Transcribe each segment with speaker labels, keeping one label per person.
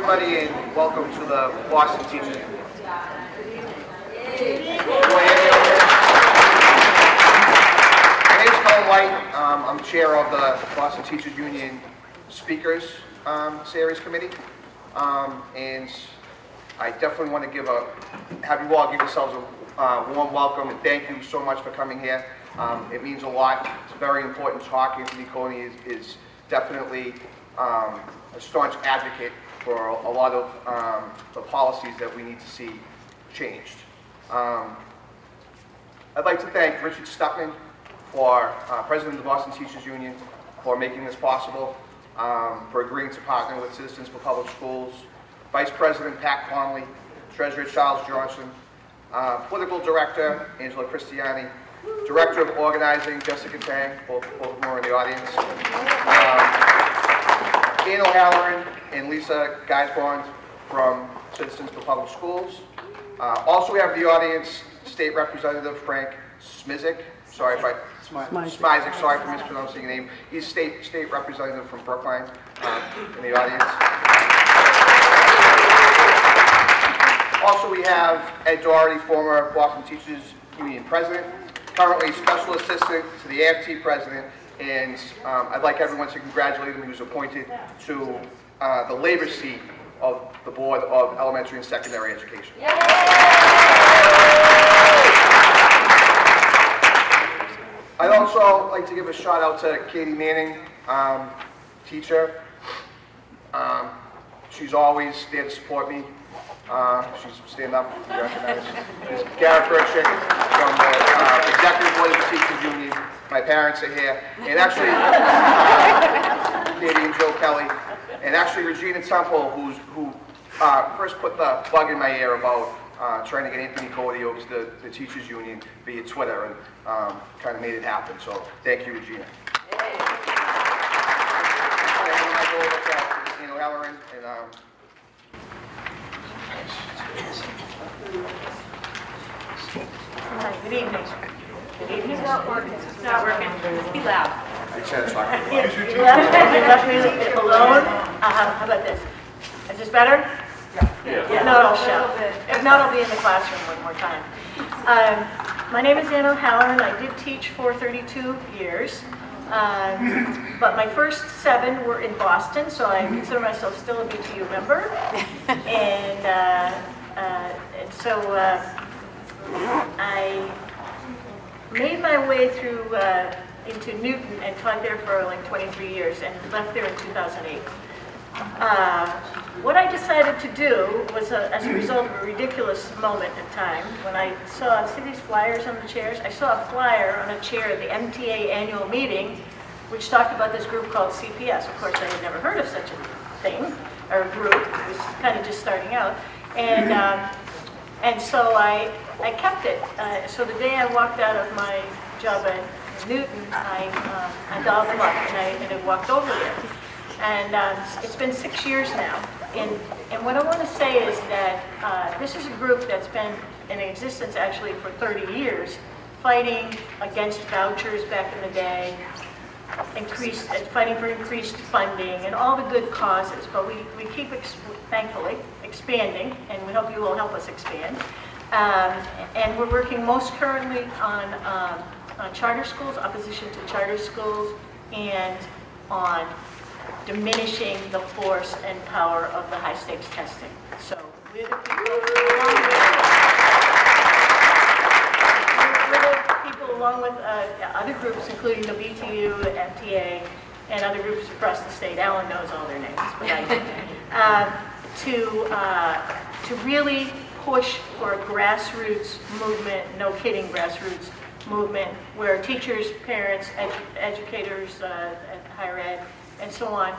Speaker 1: everybody, and welcome to the Boston Teachers Union. My name is Colin White. I'm chair of the Boston Teachers Union Speakers Series Committee, and I definitely want to have you all give yourselves a warm welcome and thank you so much for coming here. It means a lot. It's a very important talk. Anthony Cody is definitely a staunch advocate for a lot of the policies that we need to see changed. I'd like to thank Richard Stutman, President of the Boston Teachers Union, for making this possible, for agreeing to partner with Citizens for Public Schools, Vice President Pat Conley, Treasurer Charles Johnson, Political Director Angela Cristiani, Director of Organizing Jessica Tang, both of them are in the audience, Ian O'Halloran and Lisa Geisbond from Citizens for Public Schools. Also we have the audience State Representative Frank Smizik. Sorry if I Smizik, sorry for mispronouncing your name. He's state representative from Brookline in the audience. Also we have Ed Doherty, former Boston Teachers Union president, currently special assistant to the AFT president, and I'd like everyone to congratulate him. He was appointed to the labor seat of the Board of Elementary and Secondary Education. I'd also like to give a shout out to Katie Manning, teacher. She's always there to support me. She's stand up, you recognize. There's Garrett Burchick from the Executive Board of the Teachers Union. My parents are here. And actually, Katie and Joe Kelly. And actually Regina Temple, who first put the bug in my ear about trying to get Anthony Cody over to the Teachers Union via Twitter, and kind of made it happen. So thank you, Regina. Halloran, and
Speaker 2: Hi, good evening. Good evening. It's not working. It's not working. Be loud.
Speaker 1: I said it's not
Speaker 2: You left me alone. How about this? Is this better? Yeah. No, I'll shout. If not, I'll be in the classroom one more time. My name is Ann O'Halloran. I did teach for 32 years. But my first 7 were in Boston, so I consider myself still a BTU member. And so I made my way through into Newton and taught there for like 23 years and left there in 2008. What I decided to do was, as a result of a ridiculous moment in time, when I saw, see these flyers on the chairs? I saw a flyer on a chair at the MTA annual meeting, which talked about this group called CPS. Of course, I had never heard of such a thing, or a group. It was kind of just starting out. And so I kept it. So the day I walked out of my job at Newton, I dialed them up and I walked over there. And it's been 6 years now. And what I want to say is that this is a group that's been in existence actually for 30 years, fighting against vouchers back in the day, fighting for increased funding and all the good causes. But we keep, thankfully, expanding, and we hope you will help us expand. And we're working most currently on charter schools, opposition to charter schools, and on diminishing the force and power of the high-stakes testing. So we're the people along with other groups, including the BTU, the MTA, and other groups across the state. Alan knows all their names, but I don't. To really push for a grassroots movement, no kidding grassroots movement, where teachers, parents, educators at higher ed, and so on,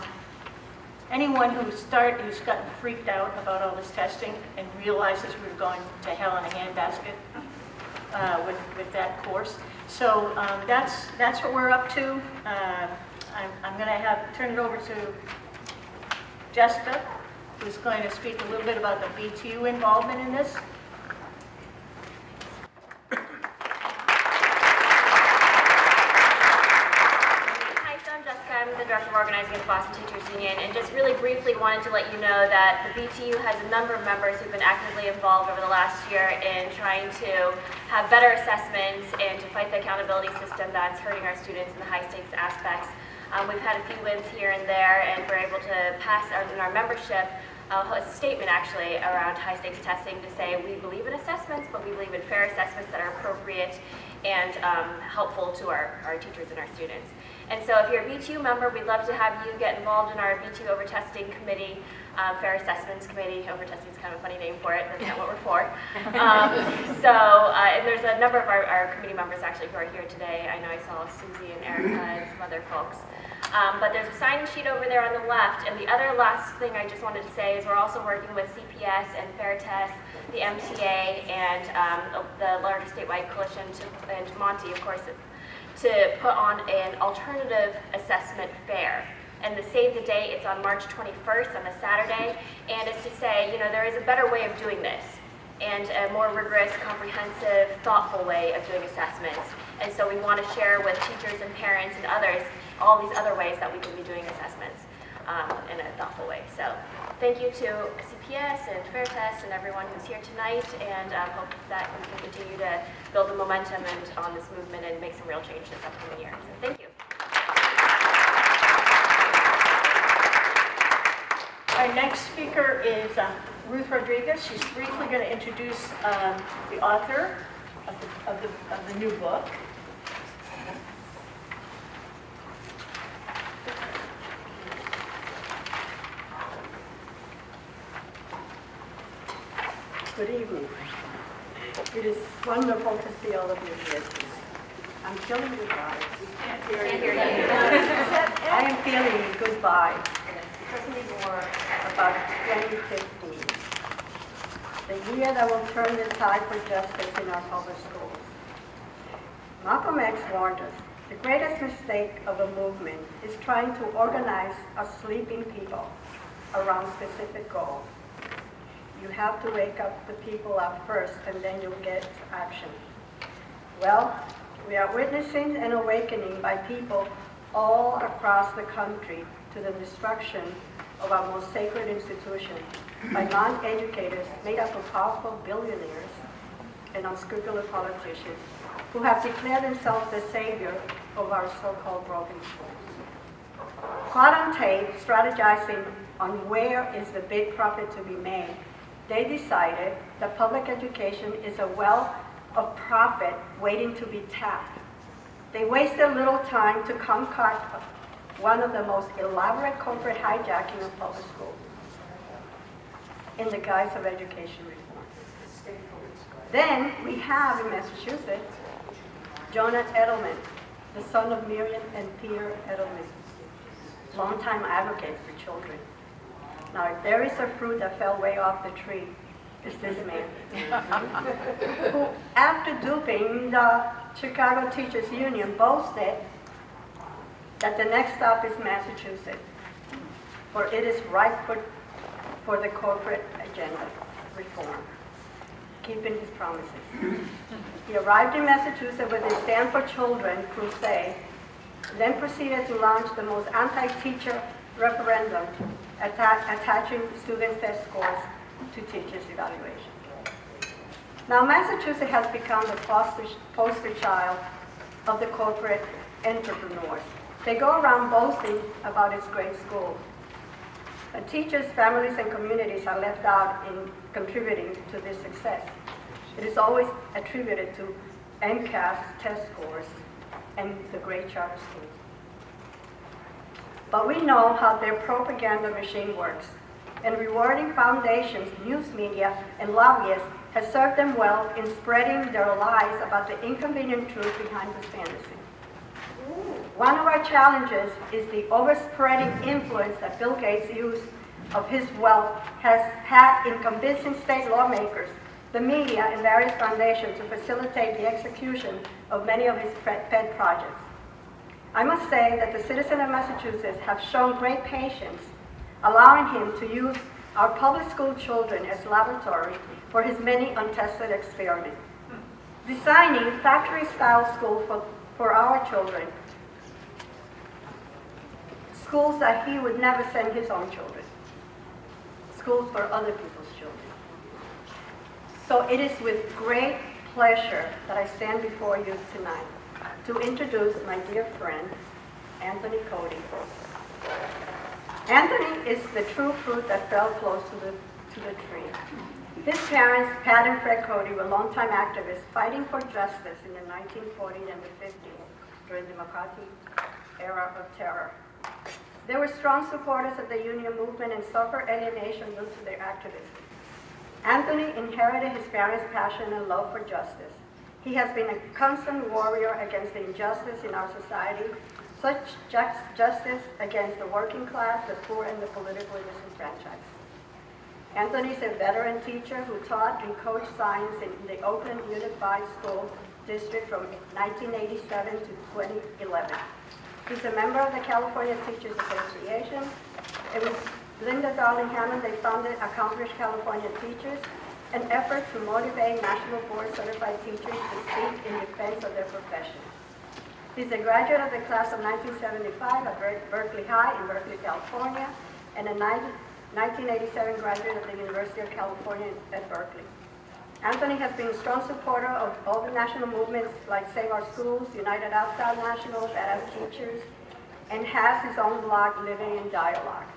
Speaker 2: anyone who's gotten freaked out about all this testing and realizes we're going to hell in a handbasket with that course. So that's what we're up to. I'm going to turn it over to Jessica, who's going to speak a little bit about the BTU involvement in this.
Speaker 3: Hi, so I'm Jessica. I'm the Director of Organizing of the Boston Teachers Union, and just really briefly wanted to let you know that the BTU has a number of members who've been actively involved over the last year in trying to have better assessments and to fight the accountability system that's hurting our students in the high-stakes aspects. We've had a few wins here and there, and we're able to pass in our membership a statement actually around high-stakes testing to say we believe in assessments, but we believe in fair assessments that are appropriate and helpful to our teachers and our students. And so if you're a BTU member, we'd love to have you get involved in our BTU Overtesting Committee, Fair Assessments Committee. Overtesting is kind of a funny name for it. That's not what we're for. And there's a number of our committee members actually who are here today. I know I saw Susie and Erica and some other folks. But there's a sign-in sheet over there on the left. And the other last thing I just wanted to say is we're also working with CPS and Fair Test, the MTA, and the larger statewide coalition, and Monty, of course, to put on an alternative assessment fair. And the save the date, it's on March 21st on a Saturday, and it's to say, you know, there is a better way of doing this, and a more rigorous, comprehensive, thoughtful way of doing assessments. And so we want to share with teachers and parents and others all these other ways that we can be doing assessments in a thoughtful way. So thank you to CPS and Fair Test and everyone who's here tonight, and hope that we can continue to build the momentum on this movement and make some real change this upcoming year. So thank you.
Speaker 2: Our next speaker is Ruth Rodriguez. She's briefly going to introduce the author of the new book.
Speaker 4: Good evening. It is wonderful to see all of you here tonight. I'm feeling good vibes. We can't hear you. I am feeling good vibes. For about 2015, the year that will turn the tide for justice in our public schools. Malcolm X warned us, the greatest mistake of a movement is trying to organize a sleeping people around specific goals. You have to wake up the people up first, and then you'll get action. Well, we are witnessing an awakening by people all across the country to the destruction of our most sacred institution by non-educators made up of powerful billionaires and unscrupulous politicians who have declared themselves the savior of our so-called broken schools. Caught on tape, strategizing on where is the big profit to be made, they decided that public education is a well of profit waiting to be tapped. They wasted little time to concoct one of the most elaborate corporate hijacking of public schools in the guise of education reform. Then we have in Massachusetts, Jonah Edelman, the son of Miriam and Peter Edelman, longtime advocates for children. Now, if there is a fruit that fell way off the tree, it's this man, who, after duping the Chicago Teachers Union, boasted that the next stop is Massachusetts, for it is ripe for the corporate agenda reform, keeping his promises. He arrived in Massachusetts with his Stand for Children crusade, then proceeded to launch the most anti-teacher referendum, attaching student test scores to teachers' evaluation. Now, Massachusetts has become the poster child of the corporate entrepreneurs. They go around boasting about its great schools. But teachers, families, and communities are left out in contributing to this success. It is always attributed to MCAS test scores and the great charter schools. But we know how their propaganda machine works, and rewarding foundations, news media, and lobbyists has served them well in spreading their lies about the inconvenient truth behind this fantasy. One of our challenges is the overspreading influence that Bill Gates' use of his wealth has had in convincing state lawmakers, the media, and various foundations to facilitate the execution of many of his pet projects. I must say that the citizens of Massachusetts have shown great patience, allowing him to use our public school children as laboratory for his many untested experiments. Designing factory-style school for our children, schools that he would never send his own children, schools for other people's children. So it is with great pleasure that I stand before you tonight to introduce my dear friend, Anthony Cody. Anthony is the true fruit that fell close to the tree. His parents, Pat and Fred Cody, were longtime activists fighting for justice in the 1940s and the 50s during the McCarthy era of terror. They were strong supporters of the union movement and suffered alienation due to their activism. Anthony inherited his parents' passion and love for justice. He has been a constant warrior against the injustice in our society, such justice against the working class, the poor, and the politically disenfranchised. Anthony is a veteran teacher who taught and coached science in the Oakland Unified School District from 1987 to 2011. He's a member of the California Teachers Association, and with Linda Darling Hammond, they founded Accomplished California Teachers, an effort to motivate National Board Certified Teachers to speak in defense of their profession. He's a graduate of the class of 1975 at Berkeley High in Berkeley, California, and a 1987 graduate of the University of California at Berkeley. Anthony has been a strong supporter of all the national movements like Save Our Schools, United Outside National, Badass Teachers, and has his own blog, Living in Dialogue.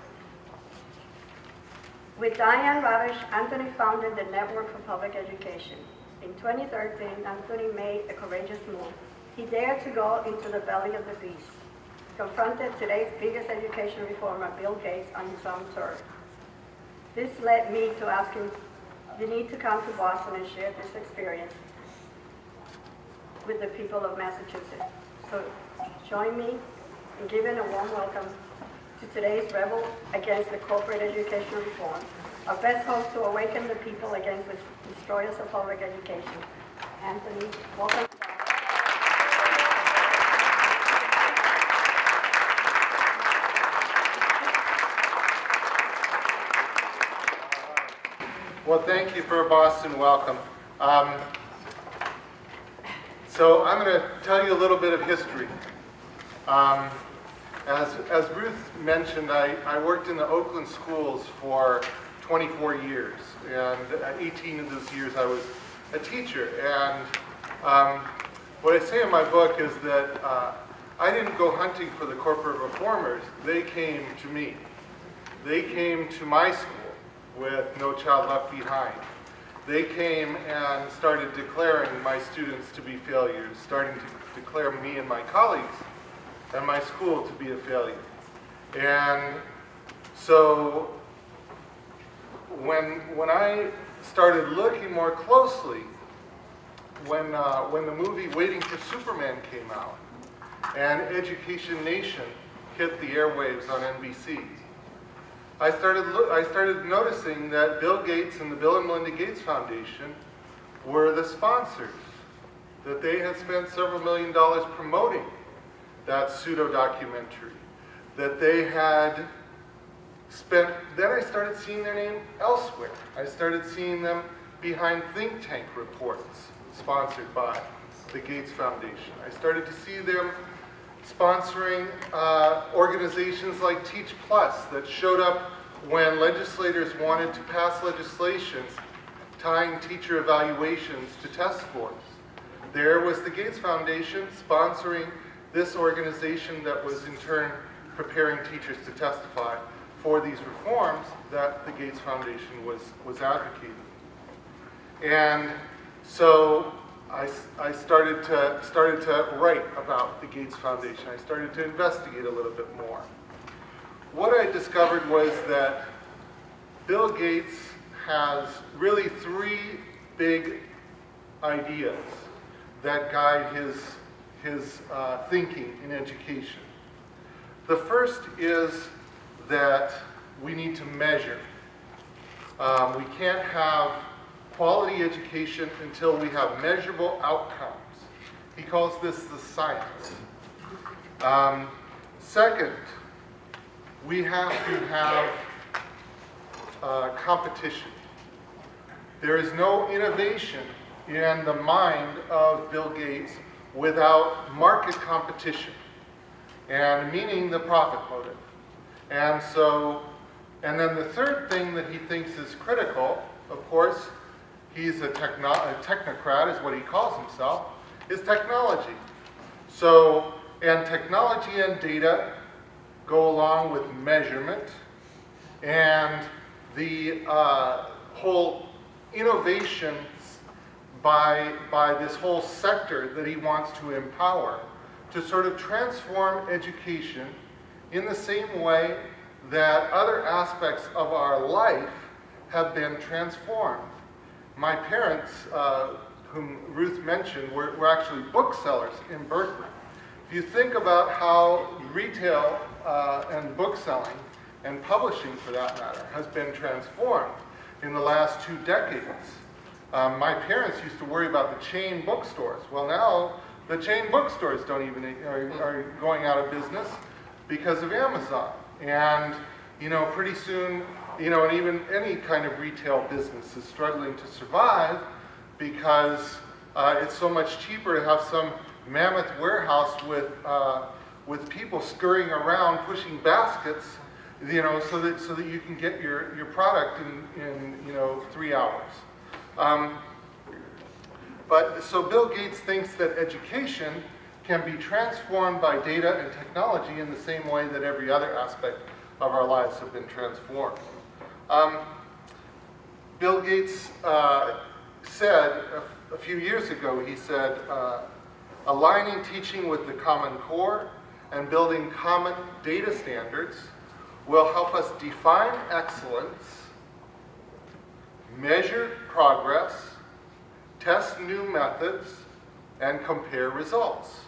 Speaker 4: With Diane Ravish, Anthony founded the Network for Public Education. In 2013, Anthony made a courageous move. He dared to go into the belly of the beast, confronted today's biggest education reformer, Bill Gates, on his own turf. This led me to ask him, you need to come to Boston and share this experience with the people of Massachusetts. So join me in giving a warm welcome to today's rebel against the corporate education reform. Our best hope to awaken the people against the destroyers of public education. Anthony, welcome.
Speaker 5: Well, thank you for a Boston welcome. So I'm going to tell you a little bit of history. As Ruth mentioned, I worked in the Oakland schools for 24 years, and 18 of those years I was a teacher. And what I say in my book is that I didn't go hunting for the corporate reformers. They came to me. They came to my school with No Child Left Behind. They came and started declaring my students to be failures, starting to declare me and my colleagues and my school to be a failure. And so when I started looking more closely, when the movie Waiting for Superman came out and Education Nation hit the airwaves on NBC, I started noticing that Bill Gates and the Bill and Melinda Gates Foundation were the sponsors, that they had spent several $1 million promoting that pseudo-documentary, that they had spent, then I started seeing their name elsewhere. I started seeing them behind think tank reports sponsored by the Gates Foundation. I started to see them sponsoring organizations like Teach Plus that showed up when legislators wanted to pass legislation tying teacher evaluations to test scores. There was the Gates Foundation sponsoring this organization that was in turn preparing teachers to testify for these reforms that the Gates Foundation was advocating. And so I started to write about the Gates Foundation. I started to investigate a little bit more. What I discovered was that Bill Gates has really three big ideas that guide his thinking in education. The first is that we need to measure. We can't have quality education until we have measurable outcomes. He calls this the science. Second, we have to have competition. There is no innovation in the mind of Bill Gates without market competition, and meaning the profit motive. And then the third thing that he thinks is critical, of course, he's a technocrat is what he calls himself, is technology. So, and technology and data go along with measurement, and the whole innovation by this whole sector that he wants to empower to sort of transform education in the same way that other aspects of our life have been transformed. My parents, whom Ruth mentioned, were actually booksellers in Berkeley. If you think about how retail and bookselling and publishing, for that matter, has been transformed in the last 2 decades. My parents used to worry about the chain bookstores. Well, now the chain bookstores are going out of business because of Amazon. And, pretty soon, and even any kind of retail business is struggling to survive because it's so much cheaper to have some mammoth warehouse with people scurrying around pushing baskets, so that you can get your product in 3 hours. So Bill Gates thinks that education can be transformed by data and technology in the same way that every other aspect of our lives have been transformed. Bill Gates said a few years ago, he said, aligning teaching with the Common Core and building common data standards will help us define excellence, measure progress, test new methods, and compare results.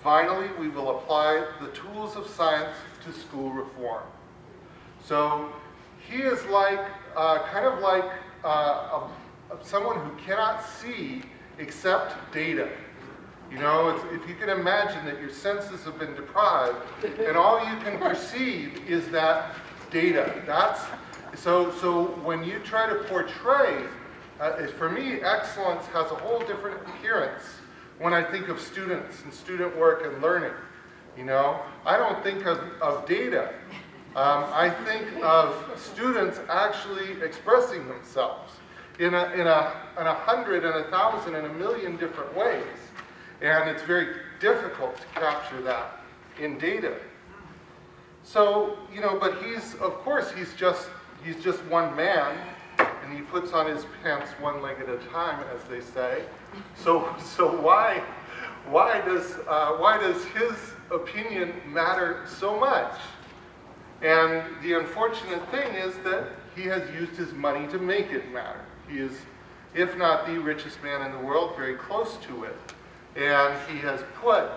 Speaker 5: Finally, we will apply the tools of science to school reform. So he is like, kind of like someone who cannot see except data. If you can imagine that your senses have been deprived and all you can perceive is that data. So when you try to portray, for me, excellence has a whole different appearance when I think of students and student work and learning. I don't think of data. I think of students actually expressing themselves in 100 and 1,000 and 1,000,000 different ways. And it's very difficult to capture that in data. So, but he's just one man, and he puts on his pants one leg at a time, as they say. So why does his opinion matter so much? And the unfortunate thing is that he has used his money to make it matter. He is, if not the richest man in the world, very close to it. And he has put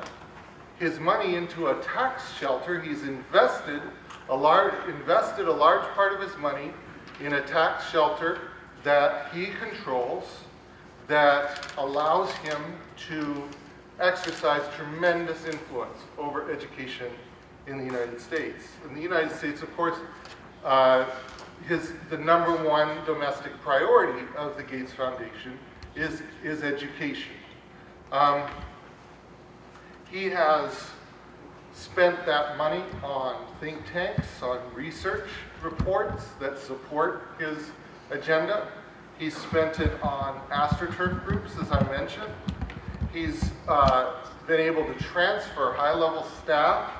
Speaker 5: his money into a tax shelter. He's invested a large part of his money in a tax shelter that he controls, that allows him to exercise tremendous influence over education in the United States. In the United States, of course, the number one domestic priority of the Gates Foundation is education. He has spent that money on think tanks, on research reports that support his agenda. He's spent it on AstroTurf groups, as I mentioned. He's been able to transfer high-level staff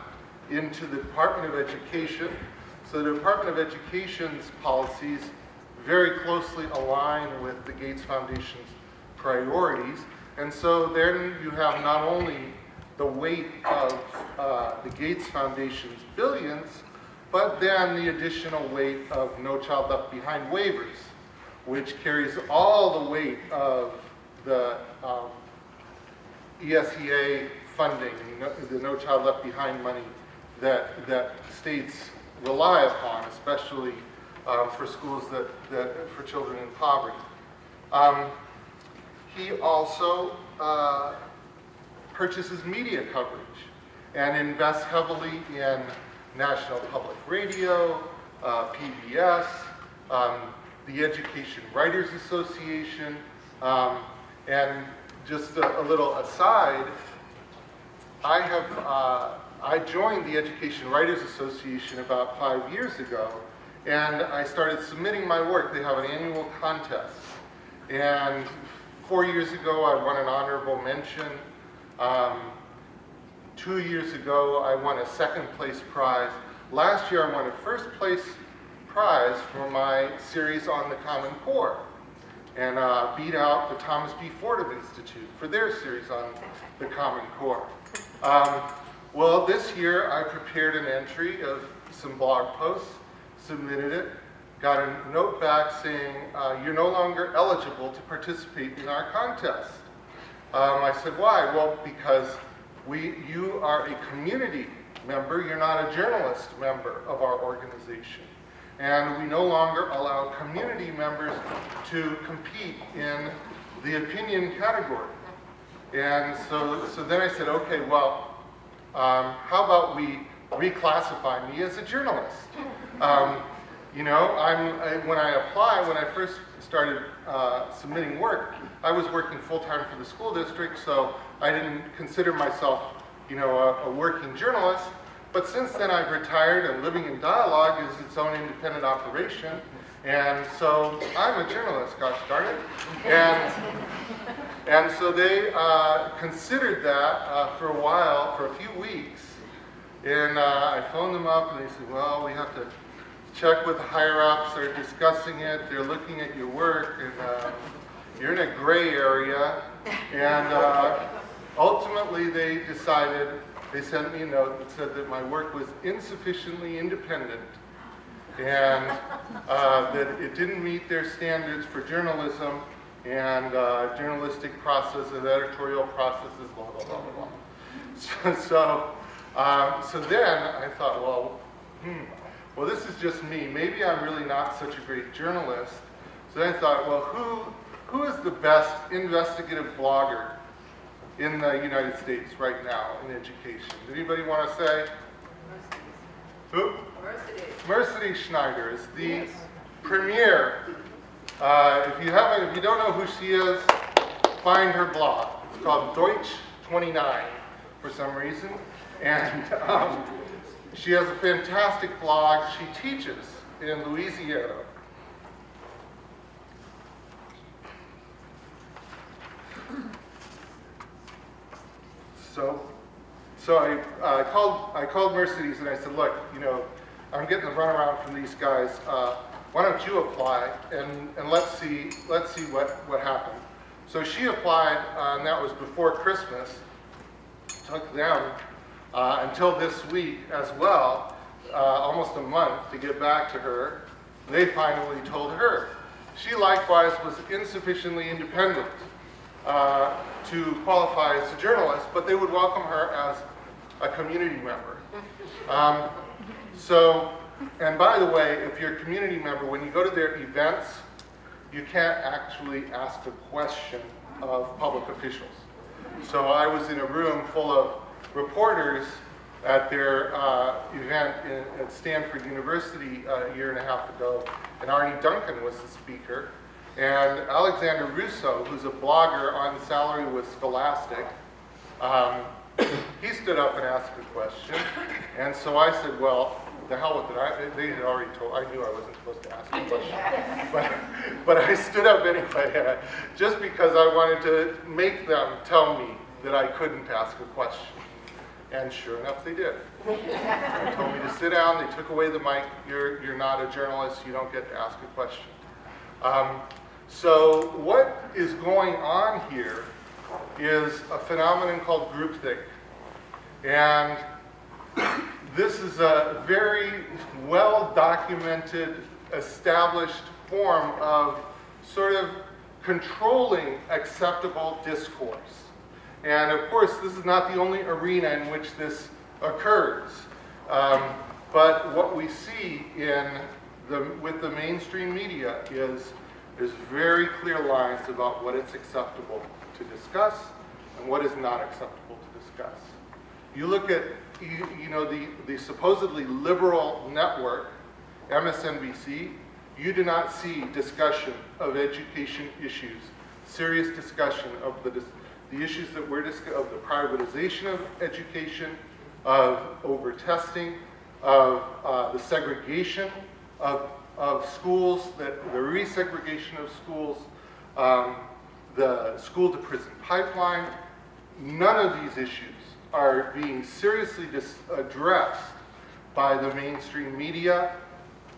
Speaker 5: into the Department of Education. So the Department of Education's policies very closely align with the Gates Foundation's priorities. And so then you have not only the weight of the Gates Foundation's billions, but then the additional weight of No Child Left Behind waivers, which carries all the weight of the ESEA funding, the No Child Left Behind money that states rely upon, especially for schools for children in poverty. He also purchases media coverage and invests heavily in National Public Radio, PBS, the Education Writers Association, and just a little aside, I have I joined the Education Writers Association about 5 years ago, and I started submitting my work. They have an annual contest. And 4 years ago, I won an honorable mention. 2 years ago, I won a second place prize. Last year, I won a first place prize for my series on the Common Core, and beat out the Thomas B. Fordham Institute for their series on the Common Core. Well, this year, I prepared an entry of some blog posts, submitted it, got a note back saying, you're no longer eligible to participate in our contest. I said, why? Well, because you are a community member, you're not a journalist member of our organization. And we no longer allow community members to compete in the opinion category. And so then I said, okay, well, how about we reclassify me as a journalist? You know, when I first started submitting work, I was working full-time for the school district, so I didn't consider myself, you know, a working journalist. But since then I've retired, and Living in Dialogue is its own independent operation, and so I'm a journalist, gosh darn it. And so they considered that for a while, for a few weeks, and I phoned them up and they said, well, we have to check with the higher-ups, they're discussing it, they're looking at your work, and you're in a gray area, and ultimately they decided, they sent me a note that said that my work was insufficiently independent and that it didn't meet their standards for journalism and journalistic process and editorial processes, blah, blah, blah, blah. So then I thought, well, this is just me. Maybe I'm really not such a great journalist. So then I thought, well, who is the best investigative blogger in the United States right now in education? Anybody want to say? Who? Mercedes Schneider is the premier. If you don't know who she is, find her blog. It's called Deutsch 29 for some reason, and she has a fantastic blog. She teaches in Louisiana. So I called Mercedes and I said, look, you know, I'm getting the runaround from these guys. Why don't you apply and let's see what happened. So she applied, and that was before Christmas. Took them until this week as well, almost a month to get back to her. They finally told her. She likewise was insufficiently independent to qualify as a journalist, but they would welcome her as a community member. And by the way, if you're a community member, when you go to their events, you can't actually ask a question of public officials. So I was in a room full of reporters at their event at Stanford University a year and a half ago, and Arnie Duncan was the speaker. And Alexander Russo, who's a blogger on salary with Scholastic, he stood up and asked a question. And so I said, well, the hell with it. They had already told, I knew I wasn't supposed to ask a question. But I stood up anyway, just because I wanted to make them tell me that I couldn't ask a question. And sure enough, they did. They told me to sit down, they took away the mic, you're not a journalist, you don't get to ask a question. So what is going on here is a phenomenon called groupthink. And this is a very well-documented, established form of sort of controlling acceptable discourse. And of course, this is not the only arena in which this occurs. But what we see with the mainstream media is there's very clear lines about what is acceptable to discuss and what is not acceptable to discuss. You look at the supposedly liberal network, MSNBC, you do not see discussion of education issues, serious discussion of the issues that we're discussing, of the privatization of education, of over-testing, of the segregation of schools, the resegregation of schools, the school-to-prison pipeline. None of these issues are being seriously addressed by the mainstream media,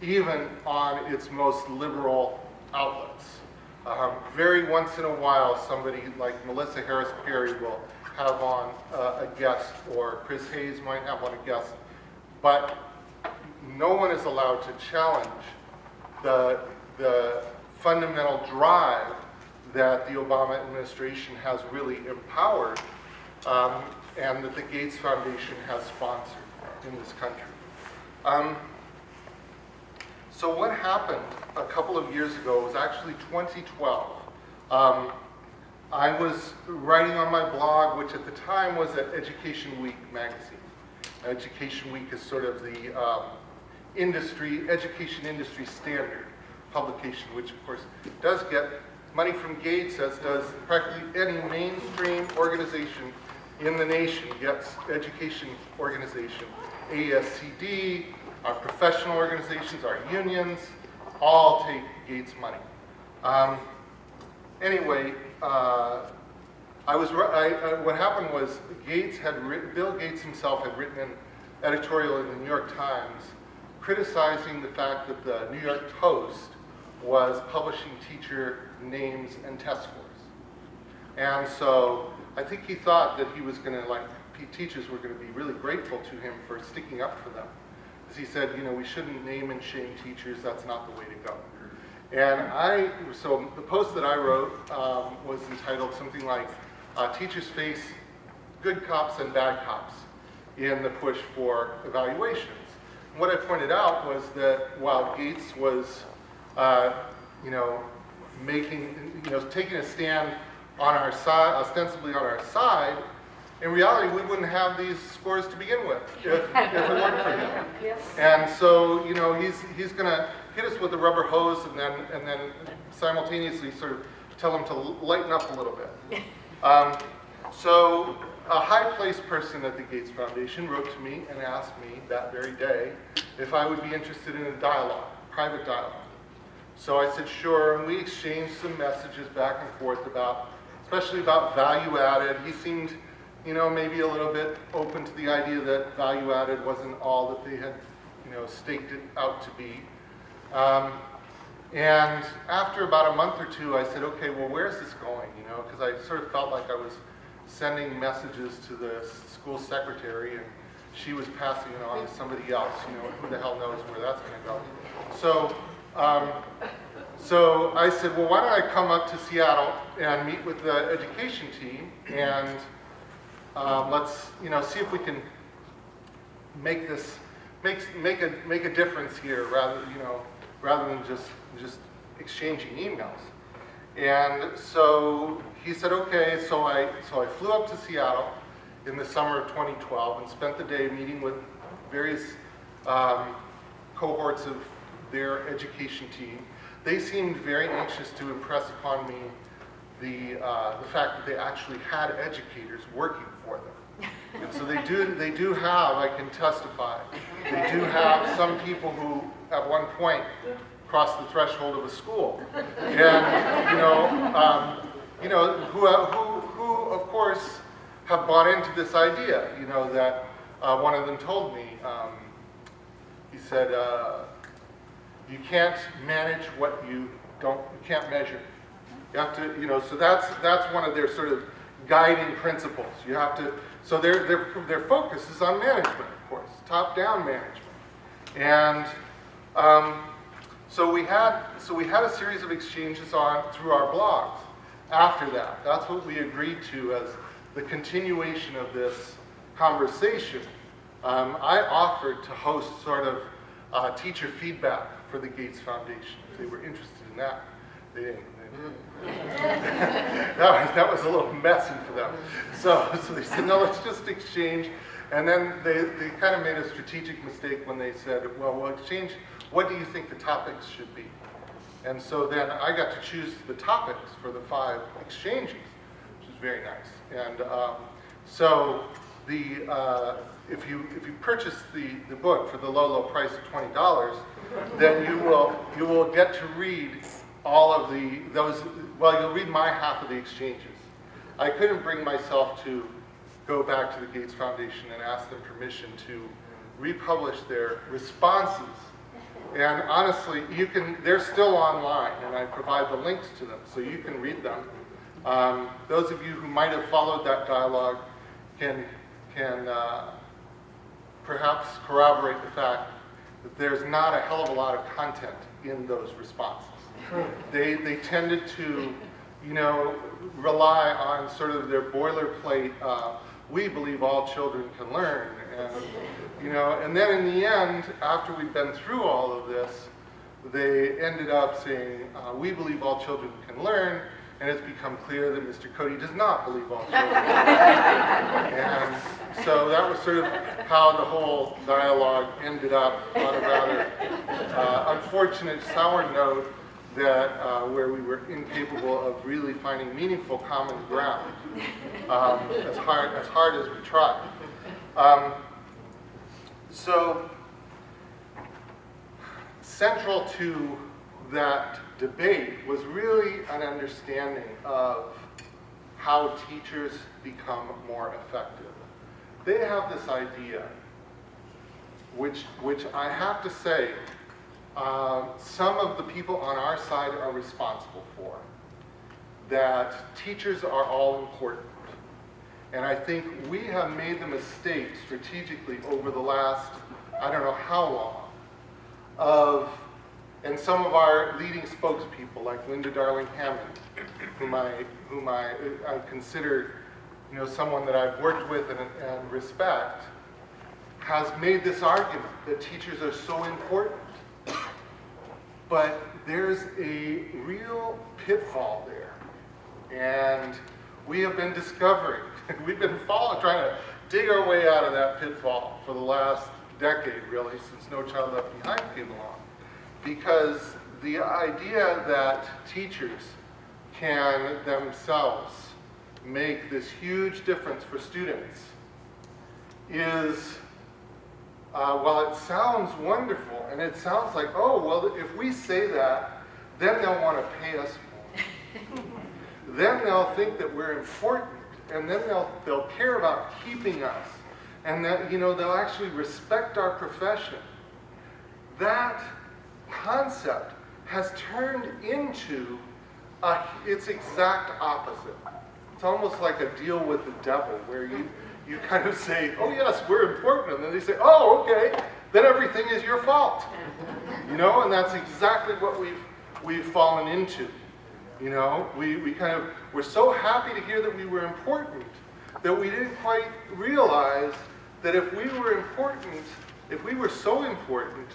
Speaker 5: even on its most liberal outlets. Very once in a while, somebody like Melissa Harris Perry will have on a guest, or Chris Hayes might have on a guest, but no one is allowed to challenge the fundamental drive that the Obama administration has really empowered, and that the Gates Foundation has sponsored in this country. So what happened a couple of years ago was actually 2012. I was writing on my blog, which at the time was at Education Week magazine. Education Week is sort of the education industry standard publication, which of course does get money from Gates, as does practically any mainstream organization in the nation gets education organization. ASCD, our professional organizations, our unions, all take Gates money. Anyway, what happened was Bill Gates himself had written an editorial in the New York Times criticizing the fact that the New York Post was publishing teacher names and test scores. And so I think he thought that he was going to, teachers were going to be really grateful to him for sticking up for them. As he said, we shouldn't name and shame teachers, that's not the way to go. And so the post that I wrote was entitled something like, Teachers Face Good Cops and Bad Cops in the Push for Evaluations. And what I pointed out was that while Gates was, taking a stand on our side, ostensibly on our side, in reality, we wouldn't have these scores to begin with if it weren't for him. And so, he's going to hit us with a rubber hose and then simultaneously sort of tell him to lighten up a little bit. So a high-placed person at the Gates Foundation wrote to me and asked me that very day if I would be interested in a dialogue, private dialogue. So I said sure, and we exchanged some messages back and forth especially about value added. He seemed maybe a little bit open to the idea that value added wasn't all that they had, staked it out to be. And after about a month or two, I said, okay, well, where's this going? Because I sort of felt like I was sending messages to the school secretary, and she was passing it on to somebody else. Who the hell knows where that's going to go? So I said, well, why don't I come up to Seattle and meet with the education team and let's see if we can make a difference here rather than just exchanging emails. And so he said okay. So I flew up to Seattle in the summer of 2012 and spent the day meeting with various cohorts of their education team. They seemed very anxious to impress upon me the fact that they actually had educators working for them. And so they do have, I can testify, they do have some people who at one point crossed the threshold of a school. And, who of course have bought into this idea, that one of them told me, he said, you can't manage what you can't measure. You have to, so that's one of their sort of guiding principles. You have to, so their focus is on management, of course, top-down management. And so we had a series of exchanges through our blogs. After that, that's what we agreed to as the continuation of this conversation. I offered to host sort of teacher feedback for the Gates Foundation if they were interested in that. They didn't. that was a little messy for them. So they said, no, let's just exchange. And then they kind of made a strategic mistake when they said, well, we'll exchange, what do you think the topics should be? And so then I got to choose the topics for the 5 exchanges, which is very nice. And so if you purchase the book for the low price of $20, then you will get to read all of you'll read my half of the exchanges. I couldn't bring myself to go back to the Gates Foundation and ask them permission to republish their responses. And honestly, they're still online, and I provide the links to them, so you can read them. Those of you who might have followed that dialogue can perhaps corroborate the fact that there's not a hell of a lot of content in those responses. They tended to, rely on sort of their boilerplate, we believe all children can learn, and then in the end, after we've been through all of this, they ended up saying, we believe all children can learn, and it's become clear that Mr. Cody does not believe all children can learn. And so that was sort of how the whole dialogue ended up on a rather unfortunate, sour note that where we were incapable of really finding meaningful common ground, as hard as we tried. So central to that debate was really an understanding of how teachers become more effective. They have this idea, which I have to say, some of the people on our side are responsible for, that teachers are all important. And I think we have made the mistake strategically over the last, I don't know how long, and some of our leading spokespeople, like Linda Darling Hammond, whom I consider, someone that I've worked with and respect, has made this argument that teachers are so important. But there's a real pitfall there, and we have been discovering, we've been trying to dig our way out of that pitfall for the last decade, really, since No Child Left Behind came along. Because the idea that teachers can themselves make this huge difference for students is, while it sounds wonderful, and it sounds like, oh, well, if we say that, then they'll want to pay us more. Then they'll think that we're important, and then they'll care about keeping us, and that, they'll actually respect our profession. That concept has turned into its exact opposite. It's almost like a deal with the devil, where you kind of say, oh yes, we're important, and then they say, oh, okay, then everything is your fault. And that's exactly what we've fallen into. We're so happy to hear that we were important that we didn't quite realize that if we were so important,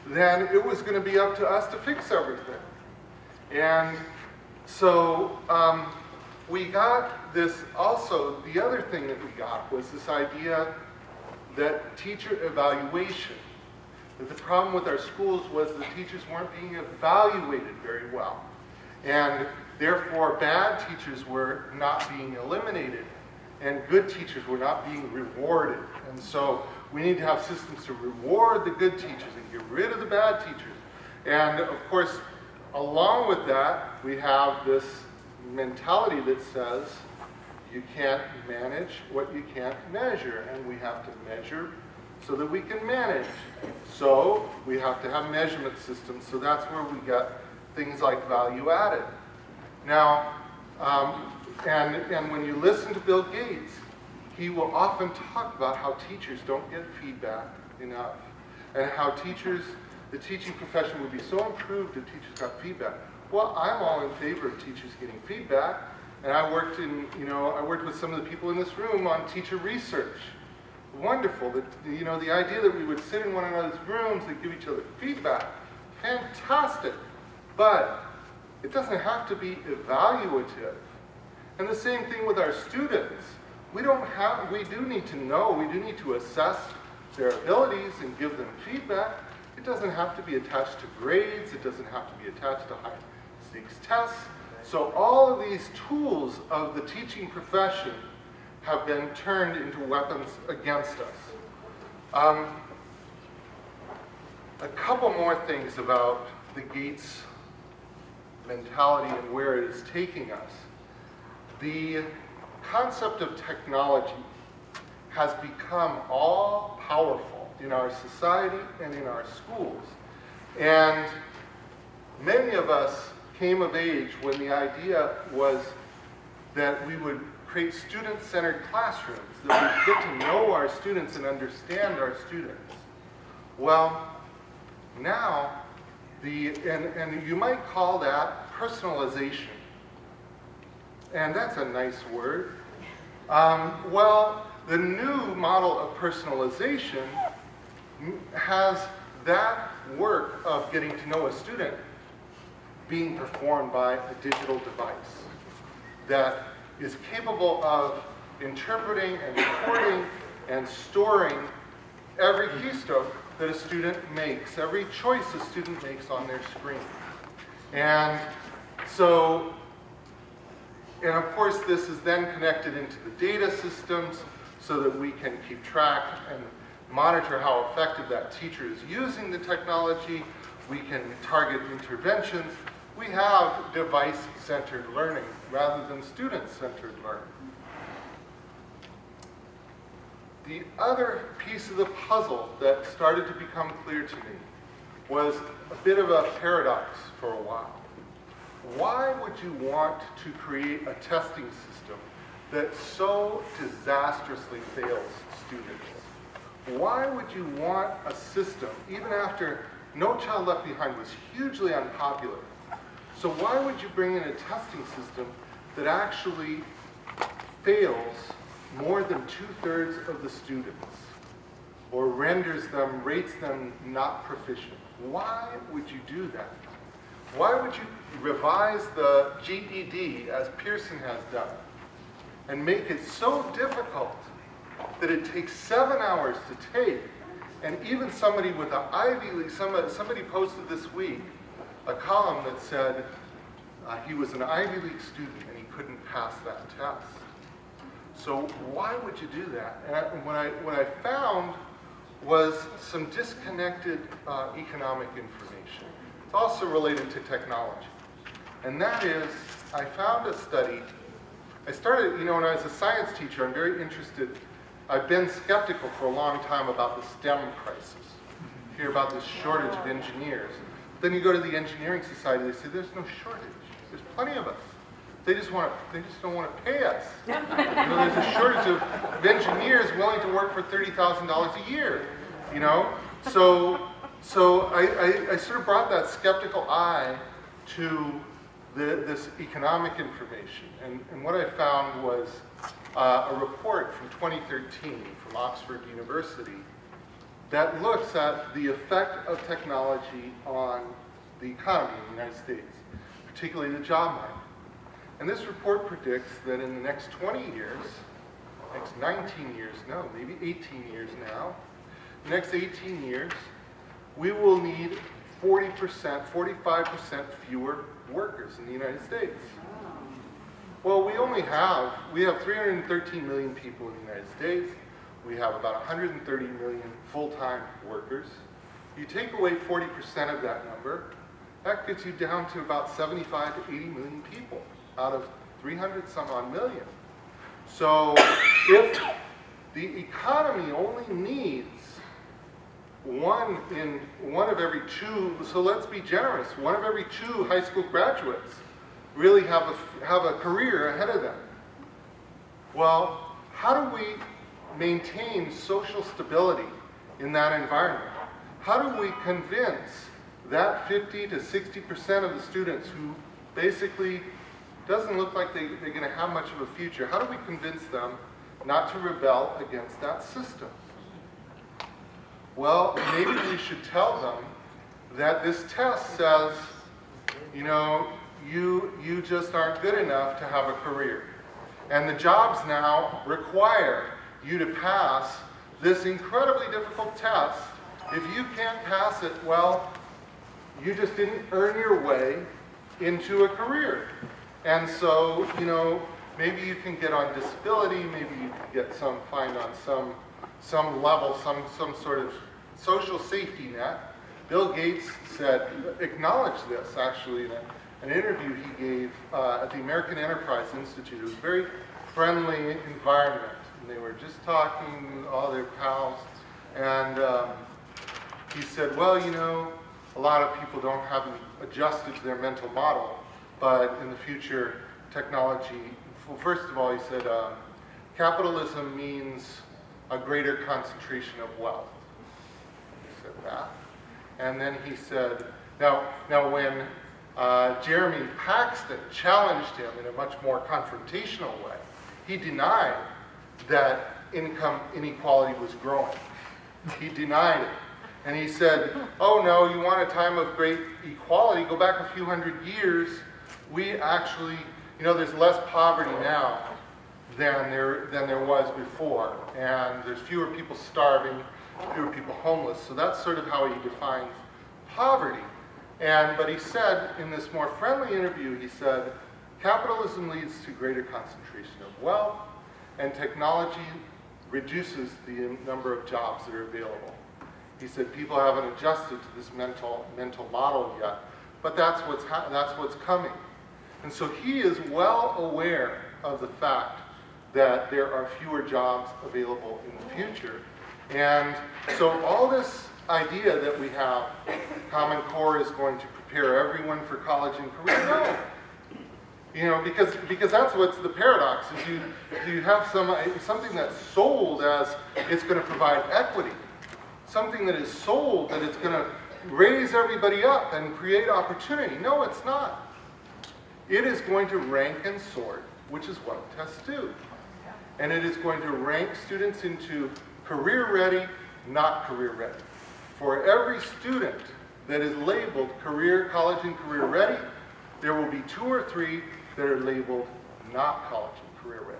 Speaker 5: then it was going to be up to us to fix everything. And so we got this also, the other thing that we got was this idea that teacher evaluation, that the problem with our schools was the teachers weren't being evaluated very well. And therefore bad teachers were not being eliminated and good teachers were not being rewarded. And so we need to have systems to reward the good teachers and get rid of the bad teachers. And of course, along with that, we have this mentality that says you can't manage what you can't measure, and we have to measure so that we can manage. So we have to have measurement systems, so that's where we get things like value added. Now, and when you listen to Bill Gates, he will often talk about how teachers don't get feedback enough, and how the teaching profession would be so improved if teachers got feedback. Well, I'm all in favor of teachers getting feedback, and I worked with some of the people in this room on teacher research. Wonderful, the idea that we would sit in one another's rooms and give each other feedback, fantastic. But it doesn't have to be evaluative. And the same thing with our students. We do need to know, we do need to assess their abilities and give them feedback. It doesn't have to be attached to grades, it doesn't have to be attached to high-stakes tests. So all of these tools of the teaching profession have been turned into weapons against us. A couple more things about the Gates mentality and where it is taking us. The concept of technology has become all powerful in our society and in our schools. And many of us came of age when the idea was that we would create student-centered classrooms, that we get to know our students and understand our students. Well, now, and you might call that personalization. And that's a nice word. Well, the new model of personalization has that work of getting to know a student being performed by a digital device that is capable of interpreting and recording and storing every keystroke that a student makes, every choice a student makes on their screen. And so, and of course this is then connected into the data systems so that we can keep track and monitor how effective that teacher is using the technology. We can target interventions. We have device-centered learning rather than student-centered learning. The other piece of the puzzle that started to become clear to me was a bit of a paradox for a while. Why would you want to create a testing system that so disastrously fails students? Why would you want a system, even after No Child Left Behind was hugely unpopular, so why would you bring in a testing system that actually fails more than 2/3 of the students, or rates them not proficient? Why would you do that? Why would you revise the GED, as Pearson has done, and make it so difficult that it takes 7 hours to take, and even somebody with an Ivy League, somebody posted this week a column that said he was an Ivy League student and he couldn't pass that test. So why would you do that? And what I found was some disconnected economic information. It's also related to technology. And that is, I found a study. I started, when I was a science teacher, I'm very interested. I've been skeptical for a long time about the STEM crisis. You hear about this shortage of engineers. Then you go to the engineering society, they say there's no shortage. There's plenty of us. They just don't want to pay us. There's a shortage of engineers willing to work for $30,000 a year. So I sort of brought that skeptical eye to this economic information. And what I found was a report from 2013 from Oxford University that looks at the effect of technology on the economy in the United States, particularly the job market. And this report predicts that in the next 20 years, next 19 years, no, maybe 18 years now, the next 18 years, we will need 40%, 45% fewer workers in the United States. Well, we have 313 million people in the United States. We have about 130 million full-time workers. You take away 40% of that number, that gets you down to about 75 to 80 million people out of 300 some odd million. So if the economy only needs one of every two, so let's be generous, one of every two high school graduates really have a career ahead of them. Well, how do we maintain social stability in that environment? How do we convince that 50 to 60% of the students who basically doesn't look like they're going to have much of a future, how do we convince them not to rebel against that system? Well, maybe we should tell them that this test says, you just aren't good enough to have a career. And the jobs now require you to pass this incredibly difficult test. If you can't pass it, well, you just didn't earn your way into a career. And so, maybe you can get on disability, maybe you can get find on some level, some sort of social safety net. Bill Gates acknowledged this actually in an interview he gave at the American Enterprise Institute. It was a very friendly environment, and they were just talking, all their pals, and he said, well, you know, a lot of people haven't adjusted to their mental model, but in the future, technology, well, first of all, he said, capitalism means a greater concentration of wealth. He said that. And then he said, now when Jeremy Paxton challenged him in a much more confrontational way, he denied that income inequality was growing. He denied it. And he said, oh no, you want a time of great equality, go back a few hundred years, we actually, you know, there's less poverty now than there was before. And there's fewer people starving, fewer people homeless. So that's sort of how he defines poverty. But he said, in this more friendly interview, he said, capitalism leads to greater concentration of wealth, and technology reduces the number of jobs that are available. He said people haven't adjusted to this mental model yet, but that's what's coming. And so he is well aware of the fact that there are fewer jobs available in the future. And so all this idea that we have, Common Core is going to prepare everyone for college and career, no. You know, because that's what's the paradox, is you have something that's sold as it's going to provide equity. Something that is sold that it's going to raise everybody up and create opportunity. No, it's not. It is going to rank and sort, which is what tests do. And it is going to rank students into career ready, not career ready. For every student that is labeled college and career ready, there will be 2 or 3 that are labeled not college and career ready.